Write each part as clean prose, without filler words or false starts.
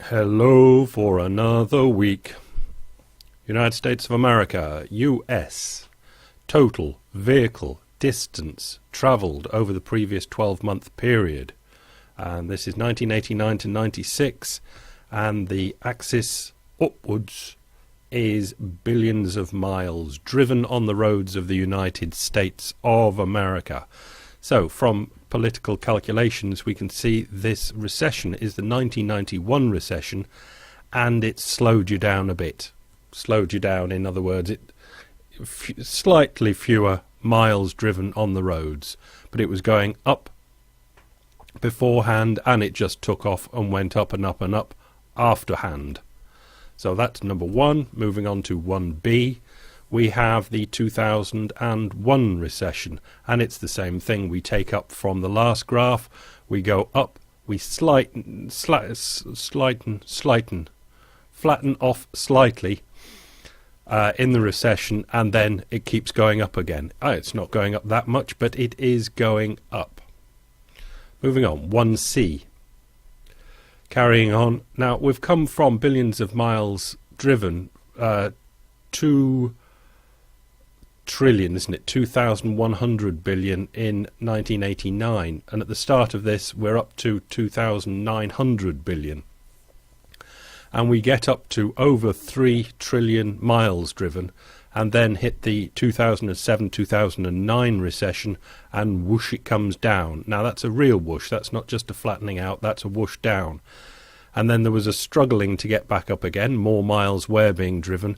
Hello for another week. United States of America, US. Total vehicle distance travelled over the previous 12-month period. And this is 1989 to 96. And the axis upwards is billions of miles driven on the roads of the United States of America. So from political calculations, we can see this recession is the 1991 recession, and it slowed you down a bit. Slowed you down, in other words, slightly fewer miles driven on the roads, but it was going up beforehand, and it just took off and went up and up and up afterhand. So that's number one. Moving on to 1B. We have the 2001 recession, and it's the same thing. We take up from the last graph, we go up, we flatten off slightly in the recession, and then it keeps going up again. It's not going up that much, but it is going up. Moving on, 1C. Carrying on. Now, we've come from billions of miles driven to trillion, isn't it? 2,100 billion in 1989, and at the start of this we're up to 2,900 billion, and we get up to over 3 trillion miles driven, and then hit the 2007-2009 recession, and whoosh, it comes down. Now that's a real whoosh, that's not just a flattening out, that's a whoosh down. And then there was a struggling to get back up again, more miles were being driven,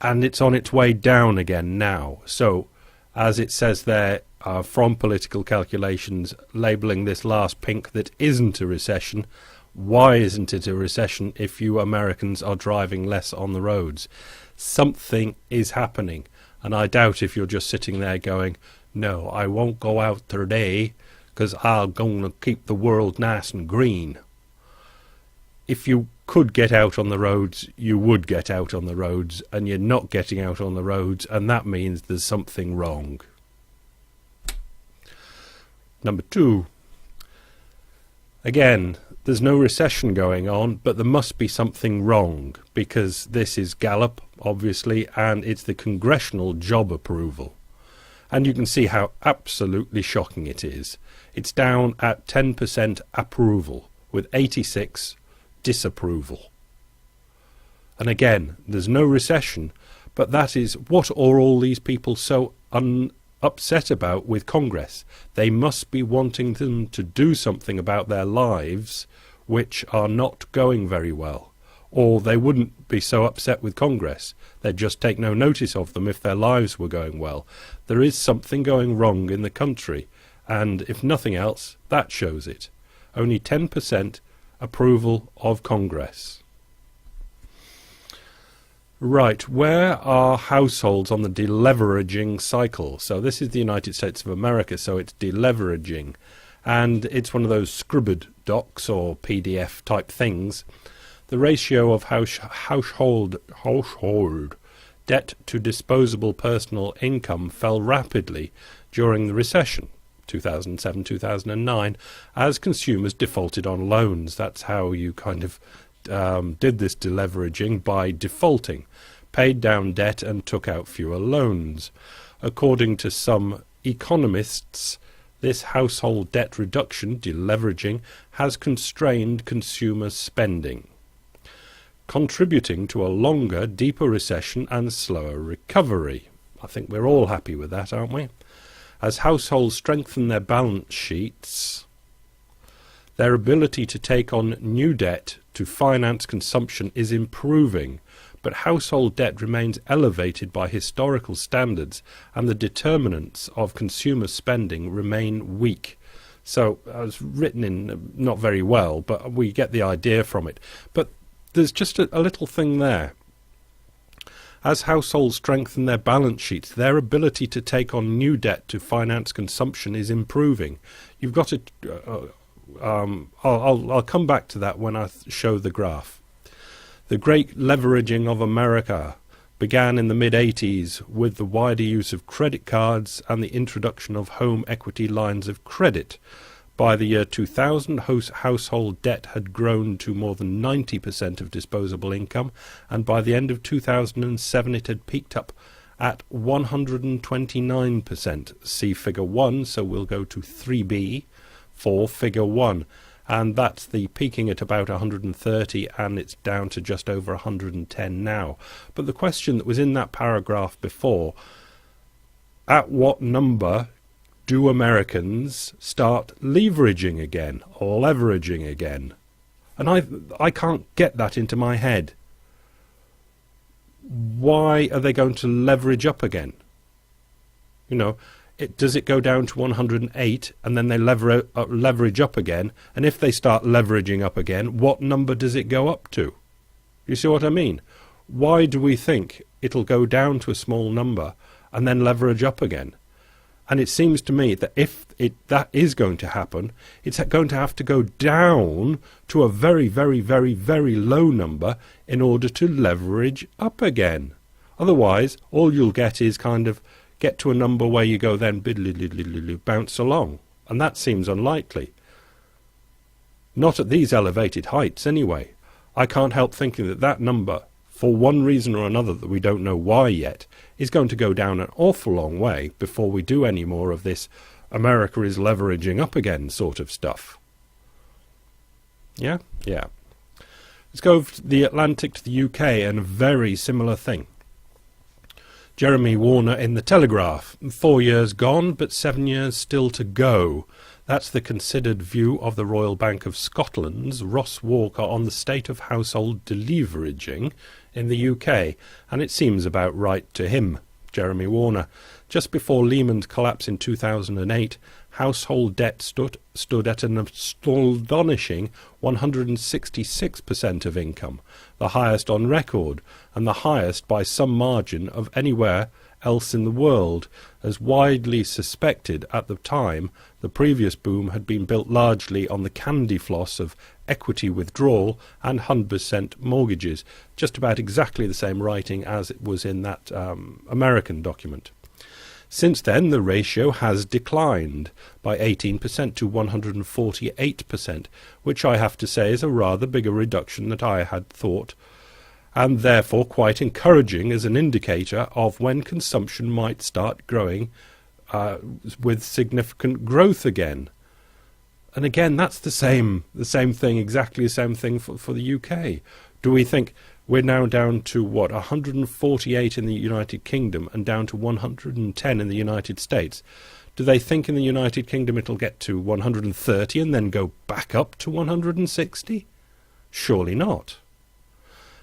and it's on its way down again now. So, as it says there, from political calculations, labelling this last pink that isn't a recession. Why isn't it a recession if you Americans are driving less on the roads? Something is happening, and I doubt if you're just sitting there going, no, I won't go out today because I'm going to keep the world nice and green. If you could get out on the roads, you would get out on the roads, and you're not getting out on the roads, and that means there's something wrong. Number 2. Again, there's no recession going on, but there must be something wrong, because this is Gallup, obviously, and it's the congressional job approval. And you can see how absolutely shocking it is. It's down at 10% approval, with 86 disapproval. And again, there's no recession, but that is what are all these people so upset about with Congress? They must be wanting them to do something about their lives which are not going very well, or they wouldn't be so upset with Congress. They'd just take no notice of them if their lives were going well. There is something going wrong in the country, and if nothing else, that shows it. Only 10% approval of Congress. Right, where are households on the deleveraging cycle? So this is the United States of America, so it's deleveraging, and it's one of those scribbled docs or PDF type things. The ratio of household debt to disposable personal income fell rapidly during the recession, 2007-2009, as consumers defaulted on loans. That's how you kind of did this deleveraging, by defaulting, paid down debt and took out fewer loans. According to some economists, this household debt reduction, deleveraging, has constrained consumer spending, contributing to a longer, deeper recession and slower recovery. I think we're all happy with that, aren't we? As households strengthen their balance sheets, their ability to take on new debt to finance consumption is improving, but household debt remains elevated by historical standards, and the determinants of consumer spending remain weak. So it was written in not very well, but we get the idea from it. But there's just a little thing there. As households strengthen their balance sheets, their ability to take on new debt to finance consumption is improving. You've got to... I'll come back to that when I show the graph. The great leveraging of America began in the mid-80s with the wider use of credit cards and the introduction of home equity lines of credit. By the year 2000, household debt had grown to more than 90% of disposable income, and by the end of 2007 it had peaked up at 129%. See figure 1, so we'll go to 3b for figure 1. And that's the peaking at about 130, and it's down to just over 110 now. But the question that was in that paragraph before, at what number do Americans start leveraging again, or leveraging again? And I can't get that into my head. Why are they going to leverage up again? You know, does it go down to 108 and then they leverage up again? And if they start leveraging up again, what number does it go up to? You see what I mean? Why do we think it'll go down to a small number and then leverage up again? And it seems to me that if that is going to happen, it's going to have to go down to a very, very, very, very low number in order to leverage up again. Otherwise, all you'll get is kind of get to a number where you go then bounce along. And that seems unlikely. Not at these elevated heights anyway. I can't help thinking that that number, for one reason or another that we don't know why yet, is going to go down an awful long way before we do any more of this America is leveraging up again sort of stuff. Yeah? Yeah. Let's go over to the Atlantic to the UK and a very similar thing. Jeremy Warner in the Telegraph. 4 years gone, but 7 years still to go. That's the considered view of the Royal Bank of Scotland's Ross Walker on the state of household deleveraging in the UK, and it seems about right to him, Jeremy Warner. Just before Lehman's collapse in 2008, household debt stood at an astonishing 166% of income, the highest on record, and the highest by some margin of anywhere else in the world. As widely suspected at the time, the previous boom had been built largely on the candy floss of equity withdrawal and 100% mortgages, just about exactly the same writing as it was in that American document. Since then, the ratio has declined by 18% to 148%, which I have to say is a rather bigger reduction than I had thought, and therefore quite encouraging as an indicator of when consumption might start growing with significant growth again. And again, that's the same thing, exactly the same thing for the UK. Do we think we're now down to, 148 in the United Kingdom and down to 110 in the United States? Do they think in the United Kingdom it'll get to 130 and then go back up to 160? Surely not.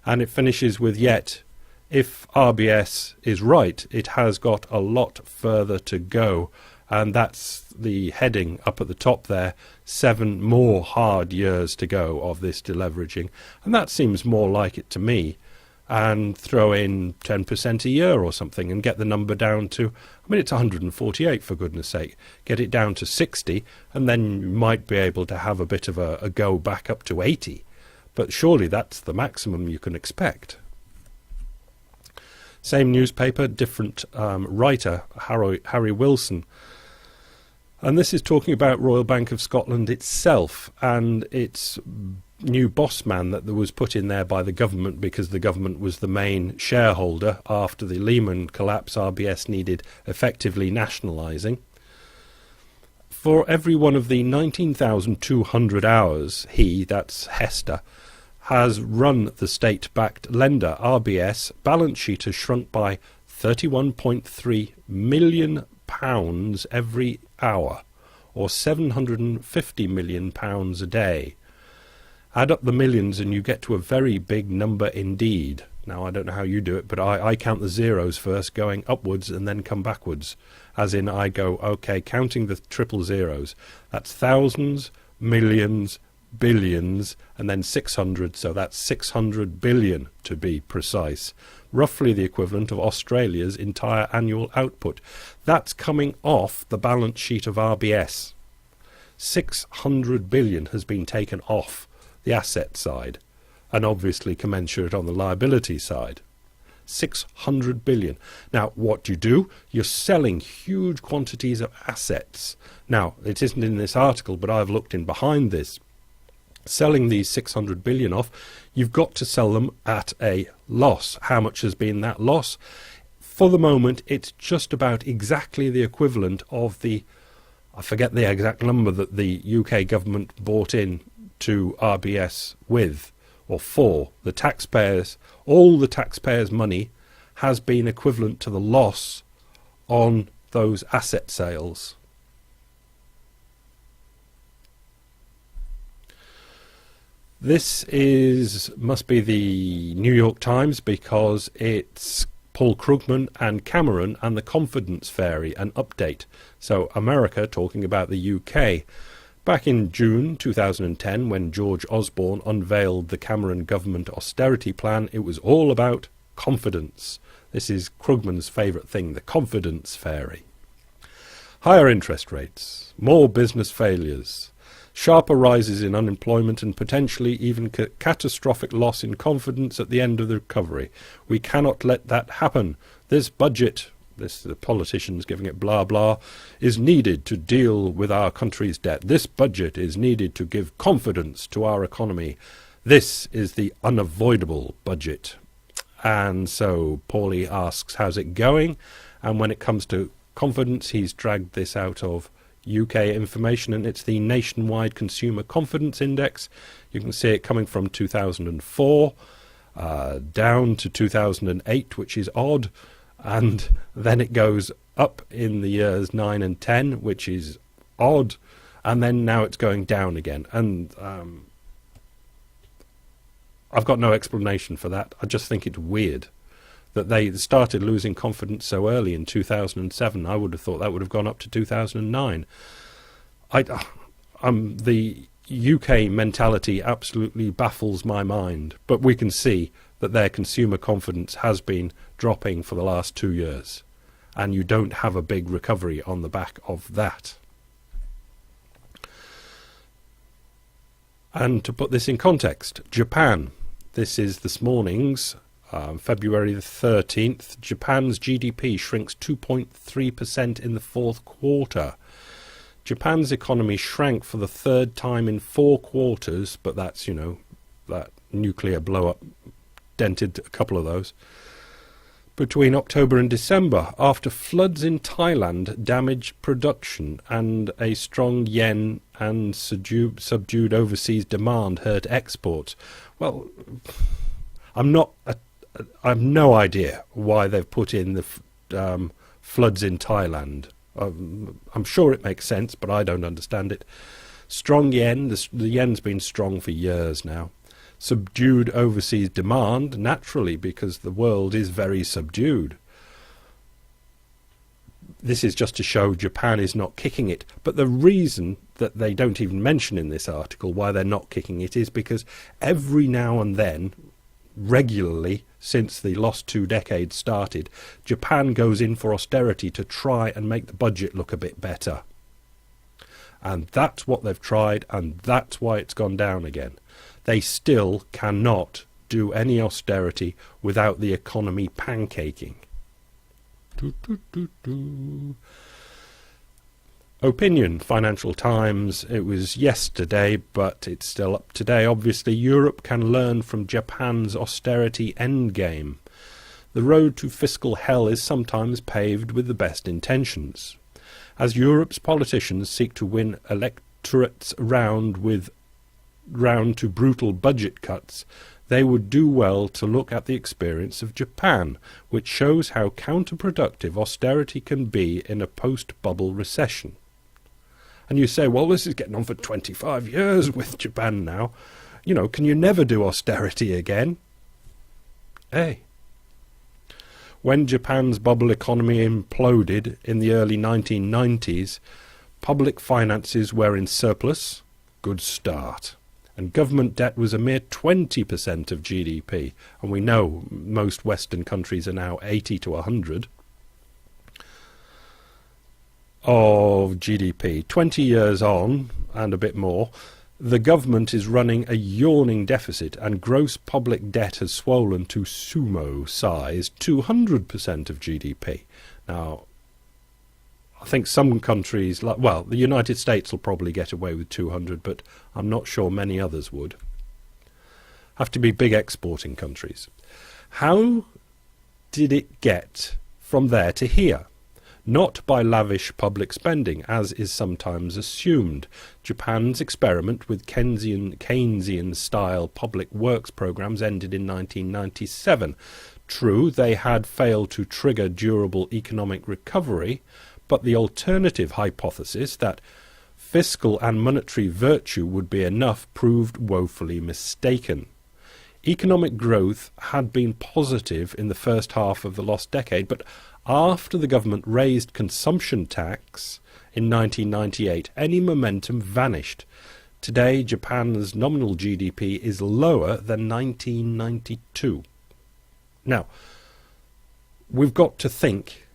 And it finishes with, yet, if RBS is right, it has got a lot further to go. And that's the heading up at the top there, 7 more hard years to go of this deleveraging. And that seems more like it to me. And throw in 10% a year or something and get the number down to, it's 148 for goodness sake. Get it down to 60 and then you might be able to have a bit of a go back up to 80. But surely that's the maximum you can expect. Same newspaper, different writer, Harry Wilson. And this is talking about Royal Bank of Scotland itself and its new boss man that was put in there by the government because the government was the main shareholder. After the Lehman collapse, RBS needed effectively nationalising. For every one of the 19,200 hours that's Hester, has run the state-backed lender, RBS, balance sheet has shrunk by £31.3 million every hour, or £750 million a day. Add up the millions and you get to a very big number indeed. Now, I don't know how you do it, but I count the zeros first, going upwards and then come backwards. As in, I go, okay, counting the triple zeros. That's thousands, millions, billions, and then 600, so that's 600 billion to be precise. Roughly the equivalent of Australia's entire annual output. That's coming off the balance sheet of RBS. 600 billion has been taken off the asset side, and obviously commensurate on the liability side. 600 billion. Now, what do? You're selling huge quantities of assets. Now, it isn't in this article, but I've looked in behind this. Selling these 600 billion off, you've got to sell them at a loss. How much has been that loss? For the moment, it's just about exactly the equivalent of the, I forget the exact number that the UK government bought in to RBS with, or for the taxpayers. All the taxpayers' money has been equivalent to the loss on those asset sales. This must be the New York Times, because it's Paul Krugman and Cameron and the Confidence Fairy, an update. So America talking about the UK. Back in June 2010, when George Osborne unveiled the Cameron government austerity plan, it was all about confidence. This is Krugman's favourite thing, the Confidence Fairy. Higher interest rates, more business failures, sharper rises in unemployment and potentially even catastrophic loss in confidence at the end of the recovery. We cannot let that happen. This budget, the politicians giving it blah blah, is needed to deal with our country's debt. This budget is needed to give confidence to our economy. This is the unavoidable budget. And so Paulie asks, how's it going? And when it comes to confidence, he's dragged this out of UK information, and it's the Nationwide Consumer Confidence Index. You can see it coming from 2004 down to 2008, which is odd, and then it goes up in the years 9 and 10, which is odd, and then now it's going down again. And I've got no explanation for that. I just think it's weird that they started losing confidence so early in 2007. I would have thought that would have gone up to 2009. The UK mentality absolutely baffles my mind, but we can see that their consumer confidence has been dropping for the last 2 years, and you don't have a big recovery on the back of that. And to put this in context, Japan, this is this morning's February the 13th, Japan's GDP shrinks 2.3% in the fourth quarter. Japan's economy shrank for the third time in 4 quarters, but that's, that nuclear blow-up dented a couple of those. Between October and December, after floods in Thailand damaged production and a strong yen and subdued overseas demand hurt exports. Well, I have no idea why they've put in the floods in Thailand. I'm sure it makes sense, but I don't understand it. Strong yen, the yen's been strong for years now. Subdued overseas demand, naturally, because the world is very subdued. This is just to show Japan is not kicking it. But the reason that they don't even mention in this article why they're not kicking it is because every now and then, regularly, since the lost 2 decades started, Japan goes in for austerity to try and make the budget look a bit better. And that's what they've tried, and that's why it's gone down again. They still cannot do any austerity without the economy pancaking. Opinion, Financial Times. It was yesterday, but it's still up today. Obviously, Europe can learn from Japan's austerity endgame. The road to fiscal hell is sometimes paved with the best intentions. As Europe's politicians seek to win electorates round to brutal budget cuts, they would do well to look at the experience of Japan, which shows how counterproductive austerity can be in a post-bubble recession. And you say, well, this is getting on for 25 years with Japan now. Can you never do austerity again? Hey. When Japan's bubble economy imploded in the early 1990s, public finances were in surplus, good start, and government debt was a mere 20% of GDP, and we know most Western countries are now 80 to 100 of GDP. 20 years on, and a bit more, The government is running a yawning deficit, and gross public debt has swollen to sumo size, 200% of GDP. Now, I think some countries, the United States will probably get away with 200, but I'm not sure many others would. Have to be big exporting countries. How did it get from there to here? Not by lavish public spending, as is sometimes assumed. Japan's experiment with Keynesian-style public works programs ended in 1997. True, they had failed to trigger durable economic recovery, but the alternative hypothesis that fiscal and monetary virtue would be enough proved woefully mistaken. Economic growth had been positive in the first half of the lost decade, but after the government raised consumption tax in 1998, any momentum vanished. Today, Japan's nominal GDP is lower than 1992. Now, we've got to think,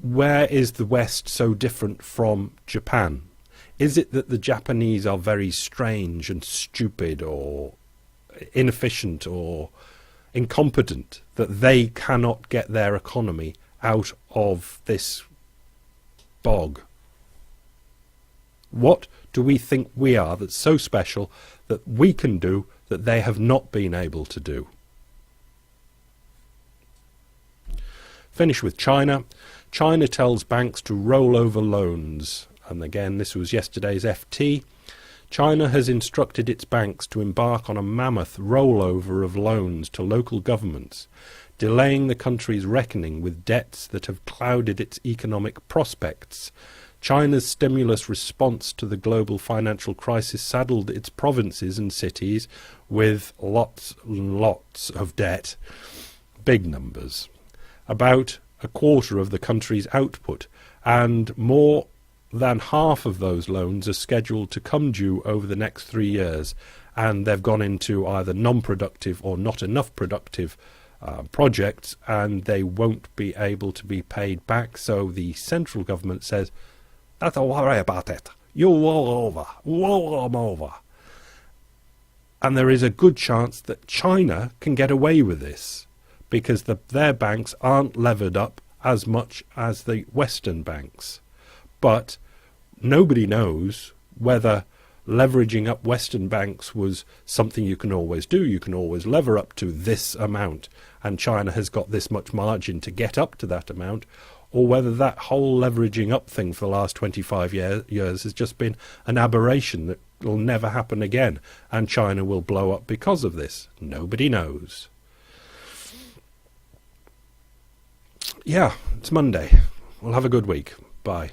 where is the West so different from Japan? Is it that the Japanese are very strange and stupid or inefficient or incompetent, that they cannot get their economy out of this bog? What do we think we are that's so special that we can do that they have not been able to do? Finish with China. China tells banks to roll over loans. And again, this was yesterday's FT. China has instructed its banks to embark on a mammoth rollover of loans to local governments, delaying the country's reckoning with debts that have clouded its economic prospects. China's stimulus response to the global financial crisis saddled its provinces and cities with lots and lots of debt, big numbers, about a quarter of the country's output, and more than half of those loans are scheduled to come due over the next 3 years, and they've gone into either non-productive or not enough productive projects, and they won't be able to be paid back. So the central government says, don't worry about it, you roll them over. And there is a good chance that China can get away with this, because their banks aren't levered up as much as the Western banks. But nobody knows whether leveraging up Western banks was something you can always do. You can always lever up to this amount, and China has got this much margin to get up to that amount, or whether that whole leveraging up thing for the last 25 years has just been an aberration that will never happen again, and China will blow up because of this. Nobody knows. Yeah, it's Monday. We'll have a good week. Bye.